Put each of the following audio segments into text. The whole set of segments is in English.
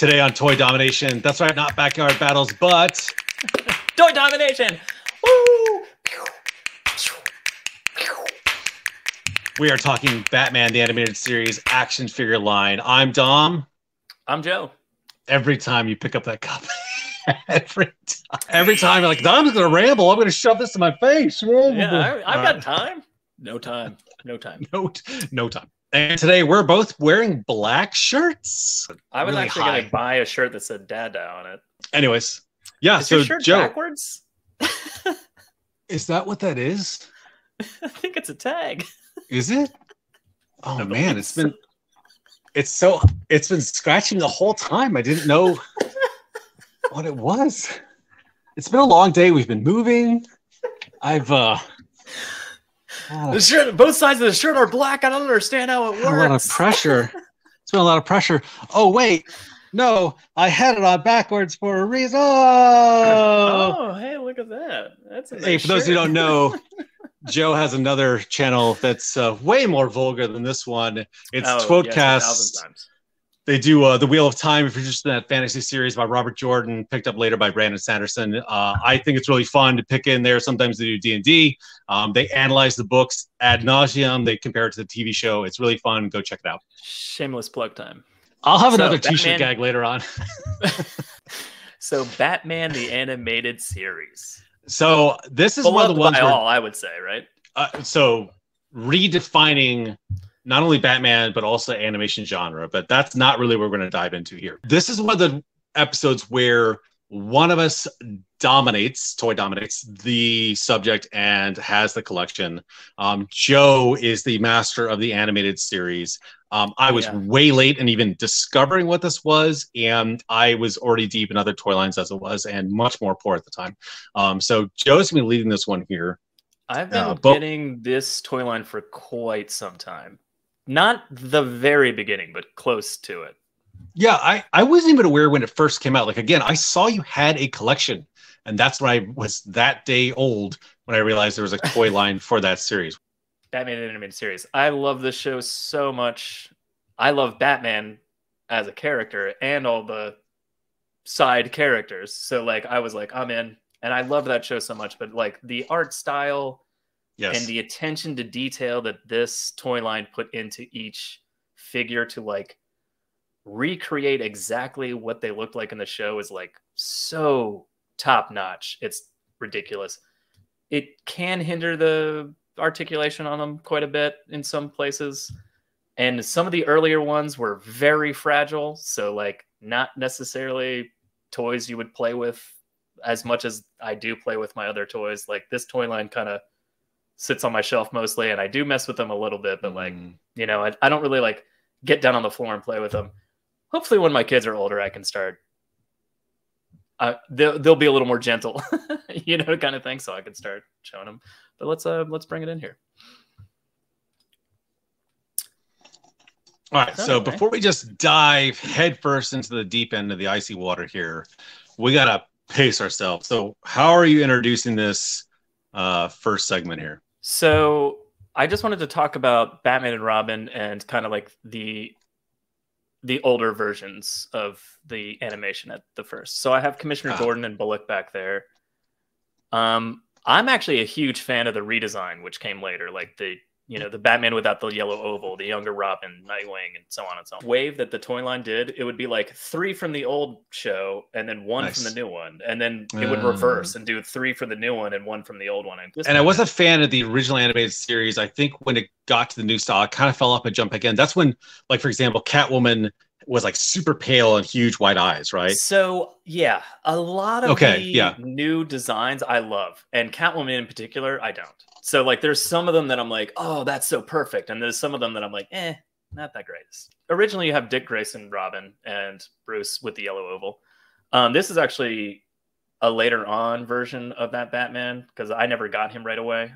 Today on Toy Domination. That's right, not backyard battles, but Toy Domination. Woo! We are talking Batman the Animated Series action figure line. I'm Dom. I'm Joe. Every time you pick up that cup, every time you're like, Dom's gonna ramble. I'm gonna shove this in my face. Yeah, I've got time. No time. No time. No time. And today we're both wearing black shirts. I was actually going to buy a shirt that said Dada on it. Anyways, yeah. Is so your shirt Joe, backwards? Is that what that is? I think it's a tag. Is it? Oh man, it's been scratching the whole time. I didn't know what it was. It's been a long day. We've been moving. The shirt, both sides of the shirt are black. I don't understand how it works. A lot of pressure. It's been a lot of pressure. Oh wait, no, I had it on backwards for a reason. Oh, hey, look at that. That's a nice hey, for those who don't know, Joe has another channel that's way more vulgar than this one. It's Twodcast. Yes, they do the Wheel of Time, if you're interested in that fantasy series by Robert Jordan, picked up later by Brandon Sanderson. I think it's really fun to pick in there. Sometimes they do D&D. They analyze the books ad nauseum. They compare it to the TV show. It's really fun. Go check it out. Shameless plug time. I'll have another t-shirt gag later on. So Batman the Animated Series. So this is one of the ones where, I would say, right? So redefining not only Batman, but also animation genre. But that's not really what we're going to dive into here. This is one of the episodes where one of us Toy dominates the subject and has the collection. Joe is the master of the animated series. I was way late in even discovering what this was, and I was already deep in other toy lines as it was, and much more poor at the time. So Joe's been leading this one here. I've been getting this toy line for quite some time. Not the very beginning, but close to it. Yeah, I wasn't even aware when it first came out. Like, again, I saw you had a collection, and that's when I was that day old when I realized there was a toy line for that series. Batman Animated Series. I love this show so much. I love Batman as a character and all the side characters. So, like, I was like, I'm in. And I love that show so much. But, like, the art style and the attention to detail that this toy line put into each figure to, like, recreate exactly what they looked like in the show is, like, so top-notch. It's ridiculous. It can hinder the articulation on them quite a bit in some places, and some of the earlier ones were very fragile, so, like, not necessarily toys you would play with as much as I do play with my other toys. Like, this toy line kind of sits on my shelf mostly, and I do mess with them a little bit, but like, you know, I don't really like get down on the floor and play with them. Hopefully when my kids are older, I can start they'll be a little more gentle, you know, kind of thing, so I can start showing them. But let's bring it in here. All right, so before we just dive headfirst into the deep end of the icy water here, we gotta pace ourselves. So how are you introducing this first segment here? So I just wanted to talk about Batman and Robin and kind of like the older versions of the animation at the first. So I have Commissioner Gordon and Bullock back there. I'm actually a huge fan of the redesign, which came later, like the Batman without the yellow oval, the younger Robin, Nightwing, and so on and so on. Wave that the toy line did, it would be like 3 from the old show and then 1 from the new one. And then it would reverse and do 3 for the new one and 1 from the old one. And I was a fan of the original animated series. I think when it got to the new style, it kind of fell off and jumped again. That's when, like, for example, Catwoman was like super pale and huge white eyes, right? So yeah, a lot of the new designs I love, and Catwoman in particular, I don't. So, like, there's some of them that I'm like, oh, that's so perfect, and there's some of them that I'm like, not that great. Originally, you have Dick Grayson, Robin, and Bruce with the yellow oval. This is actually a later on version of that Batman because I never got him right away.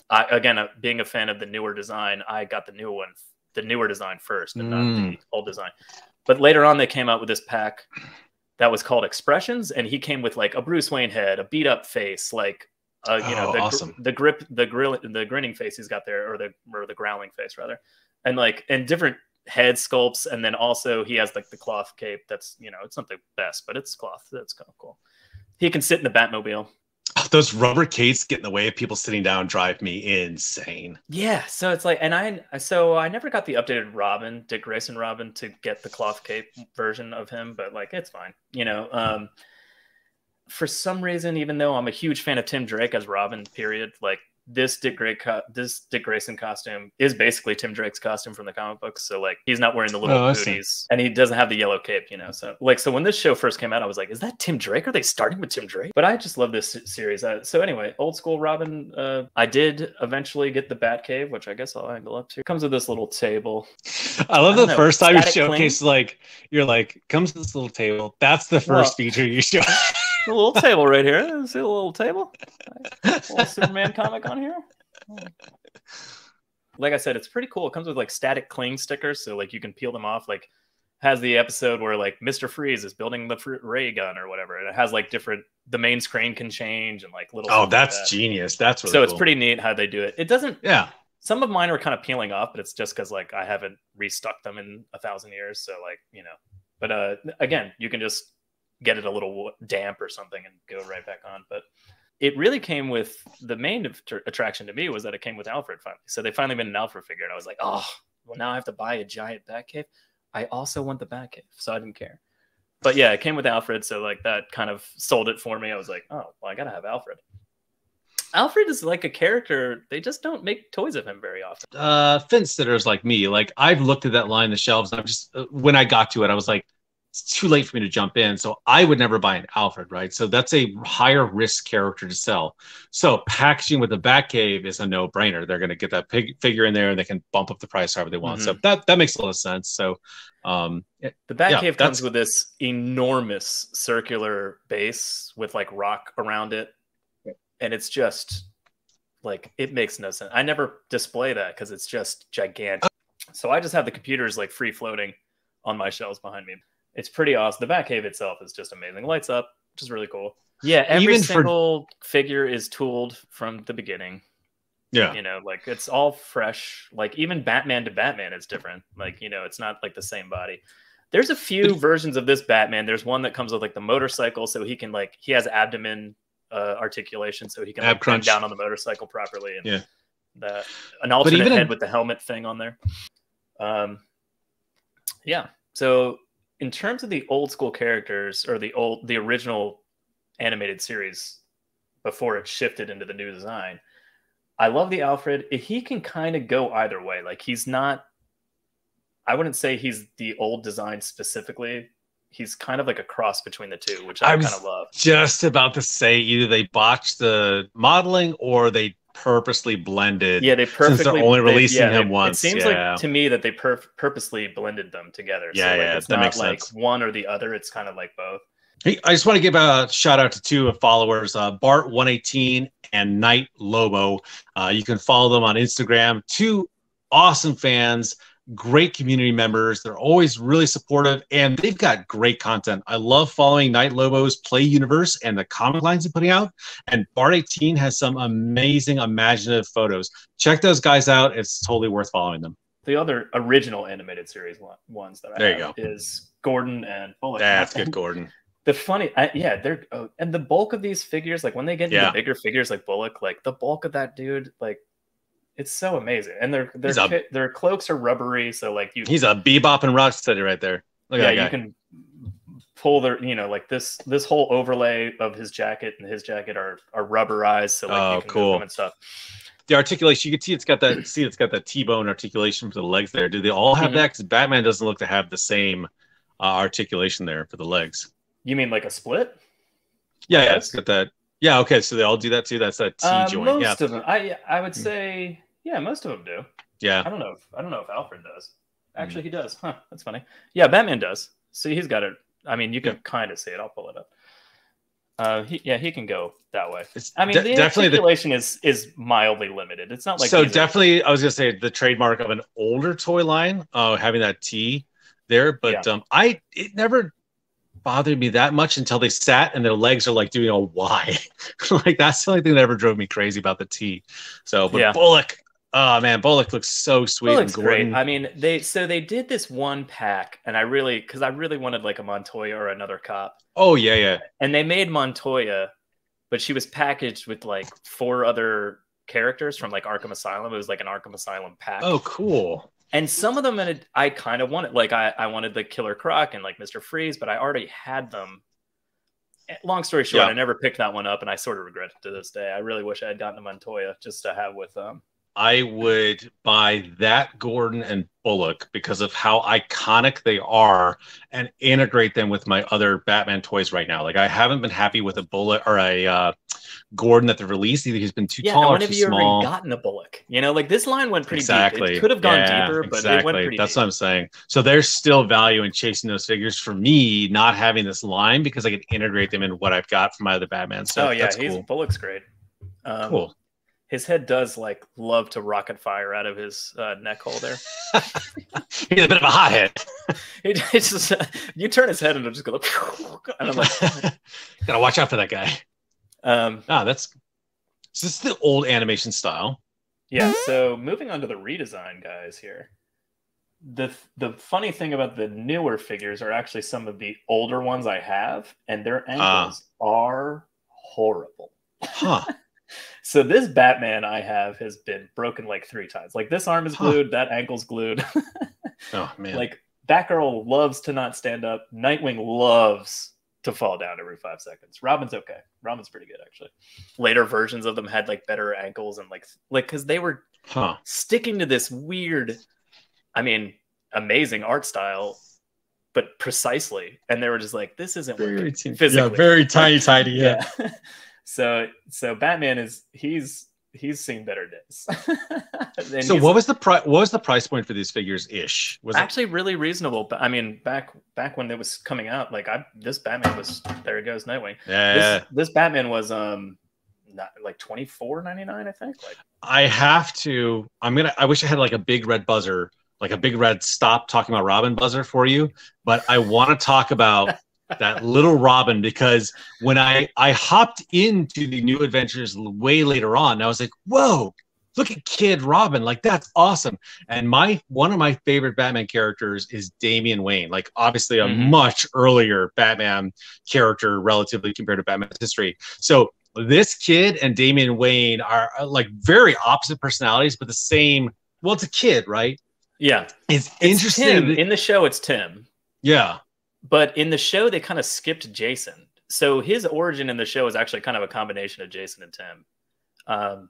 Again, being a fan of the newer design, I got the newer design first and not the old design. But later on, they came out with this pack that was called Expressions, and he came with like a Bruce Wayne head, a beat up face, like the grinning face he's got there, or the growling face rather, and like, and different head sculpts, and then also he has like the cloth cape. That's, you know, it's not the best, but it's cloth. That's kind of cool. He can sit in the Batmobile. Oh, those rubber capes get in the way of people sitting down drive me insane. Yeah, so it's like, and I never got the updated Robin, Dick Grayson Robin, to get the cloth cape version of him, but like it's fine, you know. For some reason, even though I'm a huge fan of Tim Drake as Robin, period, like this Dick Grayson costume is basically Tim Drake's costume from the comic books. So like he's not wearing the little booties, and he doesn't have the yellow cape, you know. So like, so when this show first came out, I was like, is that Tim Drake? Are they starting with Tim Drake? But I just love this series. So anyway, old school Robin. I did eventually get the Batcave, which I guess I'll angle up to. It comes with this little table. I love the first time you showcase, like you're like, comes with this little table. That's the first feature you show. A little table right here. See a little table? A little Superman comic on here. Like I said, it's pretty cool. It comes with like static cling stickers, so like you can peel them off. Like has the episode where like Mr. Freeze is building the ray gun or whatever, and it has like different. The main screen can change and like little. Oh, that's genius. That's really so cool. It's pretty neat how they do it. It doesn't. Yeah. Some of mine are kind of peeling off, but it's just because like I haven't restuck them in 1,000 years. So like, you know, but again, you can just get it a little damp or something and go right back on. But it really came with the main attraction to me was that it came with Alfred finally. So they finally made an Alfred figure, and I was like, oh, well, now I have to buy a giant Batcave. I also want the Batcave, so I didn't care. But yeah, it came with Alfred, so like that kind of sold it for me. I was like, oh, well, I gotta have Alfred. Alfred is like a character. They just don't make toys of him very often. Fence sitters like me, like I've looked at that line, the shelves, and I'm just when I got to it, I was like, it's too late for me to jump in. So I would never buy an Alfred, right? So that's a higher risk character to sell. So packaging with the Batcave is a no-brainer. They're going to get that figure in there and they can bump up the price however they want. So that makes a lot of sense. So the Batcave comes with this enormous circular base with like rock around it. And it's just like, it makes no sense. I never display that because it's just gigantic. So I just have the computers like free floating on my shelves behind me. It's pretty awesome. The Batcave itself is just amazing. Lights up, which is really cool. Yeah, every single figure is tooled from the beginning. Yeah. You know, like it's all fresh. Like even Batman to Batman is different. Like, you know, it's not like the same body. There's a few versions of this Batman. There's one that comes with like the motorcycle, so he can like, he has abdomen articulation, so he can like bend down on the motorcycle properly. And an alternate head with the helmet thing on there. Yeah. So in terms of the old school characters or the original animated series before it shifted into the new design, I love the Alfred. He can kind of go either way. Like he's not, I wouldn't say he's the old design specifically. He's kind of like a cross between the two, which I kind of love. Just about to say either they botched the modeling or they purposely blended. Yeah, they purposely. Since they're only releasing him once. It seems like to me that they purposely blended them together. Yeah, so like, yeah, it's that not makes like sense. One or the other. It's kind of like both. Hey, I just want to give a shout out to two followers, Bart118 and Night Lobo. You can follow them on Instagram. Two awesome fans, great community members. They're always really supportive, and they've got great content. I love following Night Lobo's Play Universe and the comic lines they're putting out. And Bart18 has some amazing imaginative photos. Check those guys out. It's totally worth following them. The other original animated series ones that I have is Gordon and Bullock. That's good, Gordon. The funny, they're and the bulk of these figures, like when they get into the bigger figures like Bullock, like the bulk of that dude, like it's so amazing. And their cloaks are rubbery, so like he's a Bebop and Rocksteady right there. Look at that guy. You can pull their, you know, like this whole overlay of his jacket and his jacket are rubberized, so like you can move them and stuff. The articulation, you can see it's got that T-bone articulation for the legs there. Do they all have that? Because Batman doesn't look to have the same articulation there for the legs. You mean like a split? Yeah, it's got that. Yeah, okay, so they all do that too. That's that T joint. Most of them, I would say, most of them do. Yeah, I don't know if Alfred does. Actually, he does. Huh? That's funny. Yeah, Batman does. See, he's got it. I mean, you can kind of see it. I'll pull it up. He can go that way. I mean, the articulation is mildly limited. It's not like so. Definitely, I was gonna say the trademark of an older toy line, having that T there, but it never bothered me that much until they sat and their legs are like doing a Y. Like that's the only thing that ever drove me crazy about the T. So, but Bullock, Oh man, Bullock looks so sweet. Bullock's and Gordon. great. I mean, they did this one pack, and I really wanted like a Montoya or another cop. Oh yeah. And they made Montoya, but she was packaged with like 4 other characters from like Arkham Asylum. It was like an Arkham Asylum pack. Oh, cool. And some of them I kind of wanted, like I wanted the Killer Croc and like Mr. Freeze, but I already had them. Long story short, I never picked that one up, and I sort of regret it to this day. I really wish I had gotten a Montoya just to have with them. I would buy that Gordon and Bullock because of how iconic they are and integrate them with my other Batman toys right now. Like, I haven't been happy with a Bullock or a Gordon that they've released. Either he's been too tall or too small. When have you ever gotten a Bullock? You know, like this line went pretty deep. It could have gone deeper, but it went pretty That's deep. what I'm saying. So there's still value in chasing those figures for me, not having this line, because I can integrate them in what I've got from my other Batman. So that's cool. Bullock's great. Cool. His head does like love to rocket fire out of his neck hole there. He's a bit of a hothead. It's just, you turn his head and it'll just go. And I'm like, gotta watch out for that guy. So this is the old animation style. Yeah. So moving on to the redesign guys here. The funny thing about the newer figures are actually some of the older ones I have, and their ankles are horrible. Huh. So this Batman I have has been broken like 3 times. Like this arm is glued, that ankle's glued. Oh man. Like Batgirl loves to not stand up. Nightwing loves to fall down every 5 seconds. Robin's okay. Robin's pretty good actually. Later versions of them had like better ankles and like because they were sticking to this weird, I mean, amazing art style, but precisely. And they were just like, this isn't working physically. Yeah, very tiny. Yeah. So Batman he's seen better days. So what was the price point for these figures ish? Was actually really reasonable. But I mean, back when it was coming out, like this Batman was, there it goes, Nightwing. Yeah. This Batman was not like $24.99, I think. Like I wish I had like a big red buzzer, like a big red stop talking about Robin buzzer for you, but I want to talk about that little Robin, because when I hopped into the New Adventures way later on, I was like, whoa, look at Kid Robin, like that's awesome. And one of my favorite Batman characters is Damien Wayne, like obviously a much earlier Batman character relatively compared to Batman's history. So this kid and Damien Wayne are like very opposite personalities, but the same. Well, it's a kid, right? Yeah, it's interesting. Tim. In the show, it's Tim. Yeah. But in the show, they kind of skipped Jason. So his origin in the show is actually kind of a combination of Jason and Tim.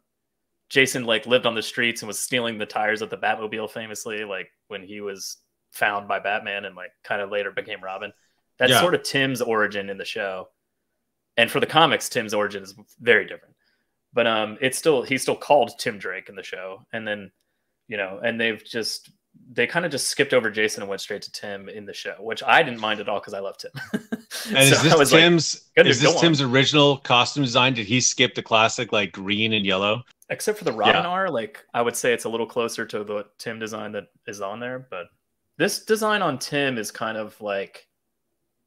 Jason like lived on the streets and was stealing the tires of the Batmobile famously, like when he was found by Batman and like kind of later became Robin. That's sort of Tim's origin in the show. And for the comics, Tim's origin is very different. But he's still called Tim Drake in the show. And then, and they kind of just skipped over Jason and went straight to Tim in the show, which I didn't mind at all because I love Tim. And so is this Tim's original costume design? Did he skip the classic like green and yellow? Except for the Robin R, like I would say it's a little closer to the Tim design that is on there. But this design on Tim is kind of like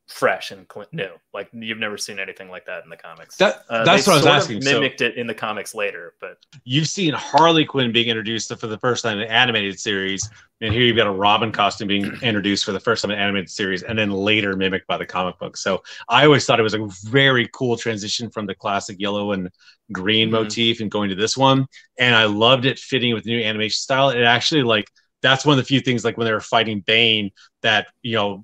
fresh and new. Like you've never seen anything like that in the comics. That's what I was asking. Mimicked it in the comics later, but you've seen Harley Quinn being introduced for the first time in the animated series, and here you've got a Robin costume being introduced for the first time in the animated series, and then later mimicked by the comic book. So I always thought it was a very cool transition from the classic yellow and green motif and going to this one, and I loved it fitting with the new animation style. It actually like. That's one of the few things, like when they were fighting Bane, that,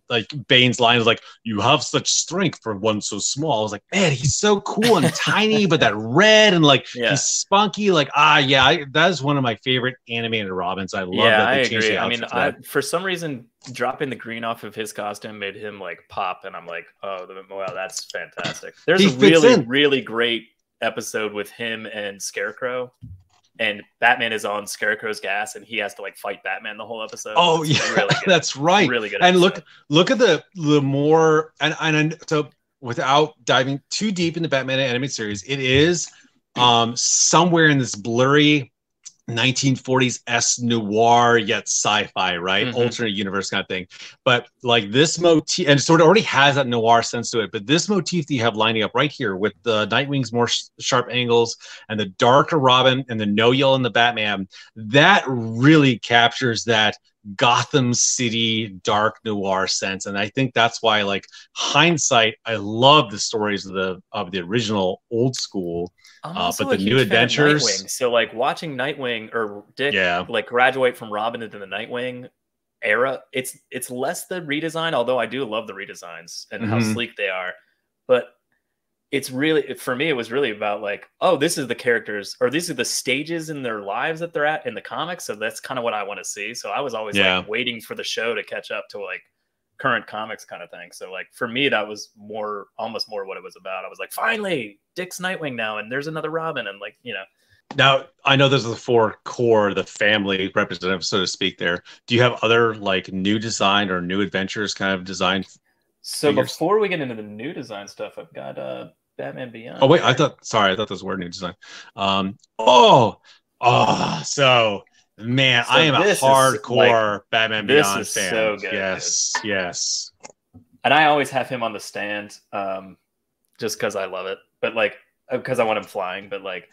like Bane's line is like, "You have such strength for one so small." I was like, man, he's so cool and tiny, but that red and like he's spunky. Like, that is one of my favorite animated Robins. I love that they changed the outfit. I mean, for some reason, dropping the green off of his costume made him like pop, and I'm like, oh, wow, that's fantastic. There's a really great episode with him and Scarecrow. And Batman is on Scarecrow's gas, and he has to like fight Batman the whole episode. Oh yeah, really that's right. Really good. And look at the more and so without diving too deep into Batman animated series, it is somewhere in this blurry 1940s S noir yet sci-fi, right? Alternate universe kind of thing. But like this motif, and sort of already has that noir sense to it. But this motif that you have lining up right here with the Nightwing's more sharp angles and the darker Robin and the no yell in the Batman, that really captures that Gotham City dark noir sense. And I think that's why, like, hindsight, I love the stories of the original old school. But the new adventures, so like watching Nightwing or Dick like graduate from Robin into the Nightwing era, it's less the redesign, although I do love the redesigns and how sleek they are. But it's really, for me, it was really about like, oh, this is the characters, or these are the stages in their lives that they're at in the comics. So that's kind of what I want to see. So I was always like waiting for the show to catch up to like current comics kind of thing. So like for me, that was almost more what it was about. I was like, finally, Dick's Nightwing now, and there's another Robin, and like, you know. Now I know those are the four core, the family representatives, so to speak. There, do you have other like new design or new adventures kind of design? So figures? Before we get into the new design stuff, I've got Batman Beyond. Oh wait, I thought those were new design. So. Man, so I am a hardcore like, Batman Beyond fan. So good, yes. And I always have him on the stand, just because I love it. But like, because I want him flying. But like,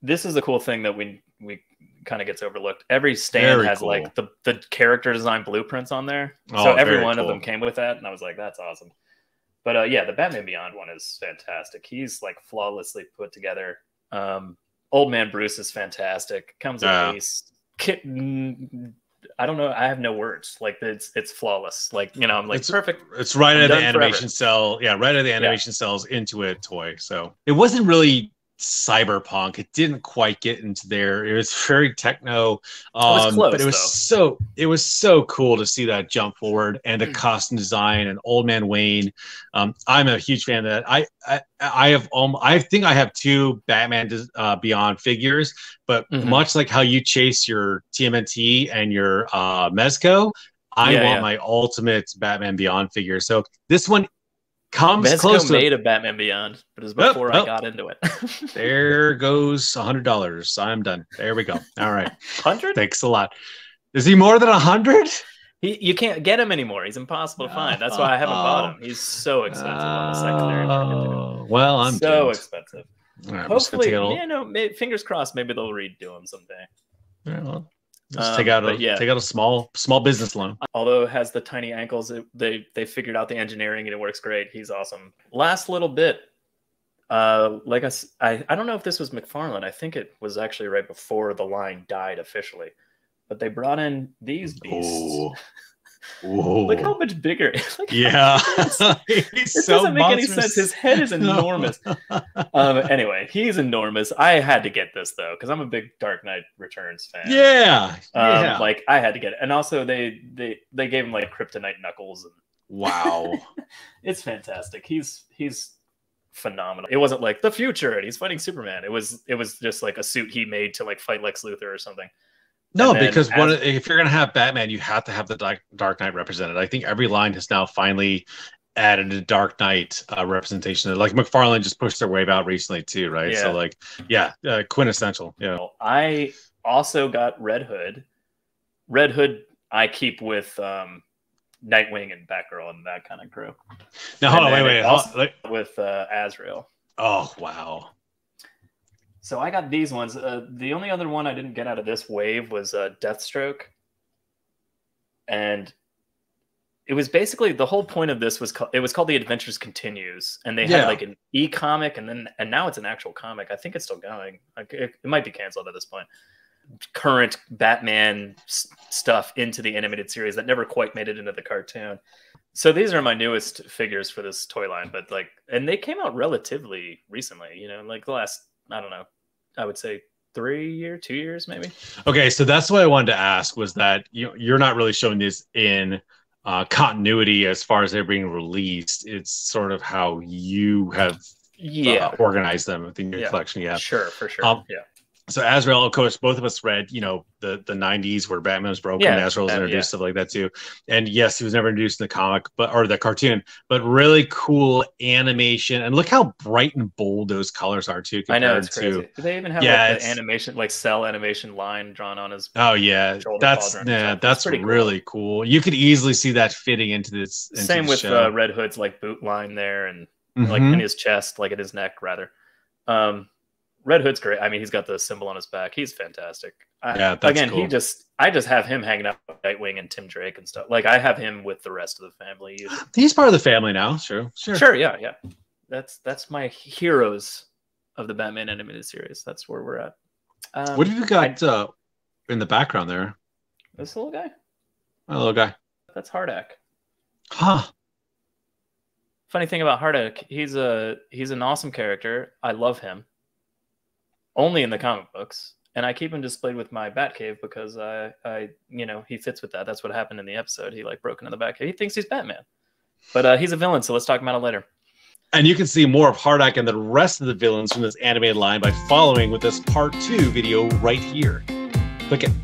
this is the cool thing that we kind of gets overlooked. Every stand has like the character design blueprints on there. So every one of them came with that, and I was like, that's awesome. But yeah, the Batman Beyond one is fantastic. He's like flawlessly put together. Old Man Bruce is fantastic. Comes with Ace. I don't know. I have no words. Like it's flawless. Like, you know, I'm like, it's perfect. It's right out of the animation cell. Yeah, right out of the animation cells into a toy. So it wasn't really cyberpunk. It didn't quite get into there. It was very techno. It was close, but it was so cool to see that jump forward and the costume design and Old Man Wayne. I'm a huge fan of that. I think I have two Batman Beyond figures, but much like how you chase your TMNT and your Mezco, I want my ultimate Batman Beyond figure. So this one comes Mezco close to made a Batman Beyond, but it was before I got into it. There goes $100. I'm done. There we go. All right. 100? Thanks a lot. Is he more than 100? You can't get him anymore. He's impossible to find. That's why I haven't bought him. He's so expensive on the secondary market. Well, I'm so expensive. Right, hopefully, fingers crossed. Maybe they'll redo him someday. Yeah, well, just take out a small business loan. Although it has the tiny ankles, they figured out the engineering and it works great. He's awesome. Last little bit, like I don't know if this was McFarlane. I think it was actually right before the line died officially. But they brought in these beasts. Ooh. Look how much bigger. It doesn't make any sense. His head is enormous. Anyway, he's enormous. I had to get this though because I'm a big Dark Knight Returns fan. Yeah. Like I had to get it, and also they gave him like kryptonite knuckles. And wow, it's fantastic. He's phenomenal. It wasn't like the future and he's fighting Superman. It was just like a suit he made to like fight Lex Luthor or something. No, because if you're going to have Batman, you have to have the Dark Knight represented. I think every line has now finally added a Dark Knight representation. Like McFarlane just pushed their wave out recently too, right? Yeah. So like, quintessential. Yeah. I also got Red Hood. Red Hood I keep with Nightwing and Batgirl and that kind of crew. Now, hold on, wait. With Azrael. Oh, wow. So I got these ones. The only other one I didn't get out of this wave was Deathstroke. And it was basically, the whole point of this was, it was called The Adventures Continues. And they had like an e-comic and now it's an actual comic. I think it's still going. Like, it might be canceled at this point. Current Batman stuff into the animated series that never quite made it into the cartoon. So these are my newest figures for this toy line, but like, and they came out relatively recently, you know, like the last, I don't know, I would say 2 years maybe. Okay, so that's what I wanted to ask was that you're not really showing this in continuity as far as they're being released. It's sort of how you have organized them within your collection. Yeah, sure, for sure. So Azrael, of course, both of us read, you know, the 90s where Batman was broken, Yeah, Azrael was introduced, stuff like that too. And yes, he was never introduced in the comic, or the cartoon, but really cool animation. And look how bright and bold those colors are too. I know, it's crazy. Do they even have like the animation, like cell animation line drawn on his? Oh yeah, that's really cool. You could easily see that fitting into this. Same with Red Hood's like boot line there, and like in his chest, like in his neck rather. Red Hood's great. I mean, he's got the symbol on his back. He's fantastic. Yeah, that's cool. I just have him hanging out with Nightwing and Tim Drake and stuff. Like I have him with the rest of the family. Usually. He's part of the family now. Sure. Yeah. That's my heroes of the Batman animated series. That's where we're at. What have you got in the background there? This little guy. A little guy. That's Hardac. Huh. Funny thing about Hardac, he's an awesome character. I love him. Only in the comic books, and I keep him displayed with my Batcave because he fits with that. That's what happened in the episode. He like broke into the Batcave. He thinks he's Batman, but he's a villain. So let's talk about it later. And you can see more of Hardac and the rest of the villains from this animated line by following with this part 2 video right here. Click it.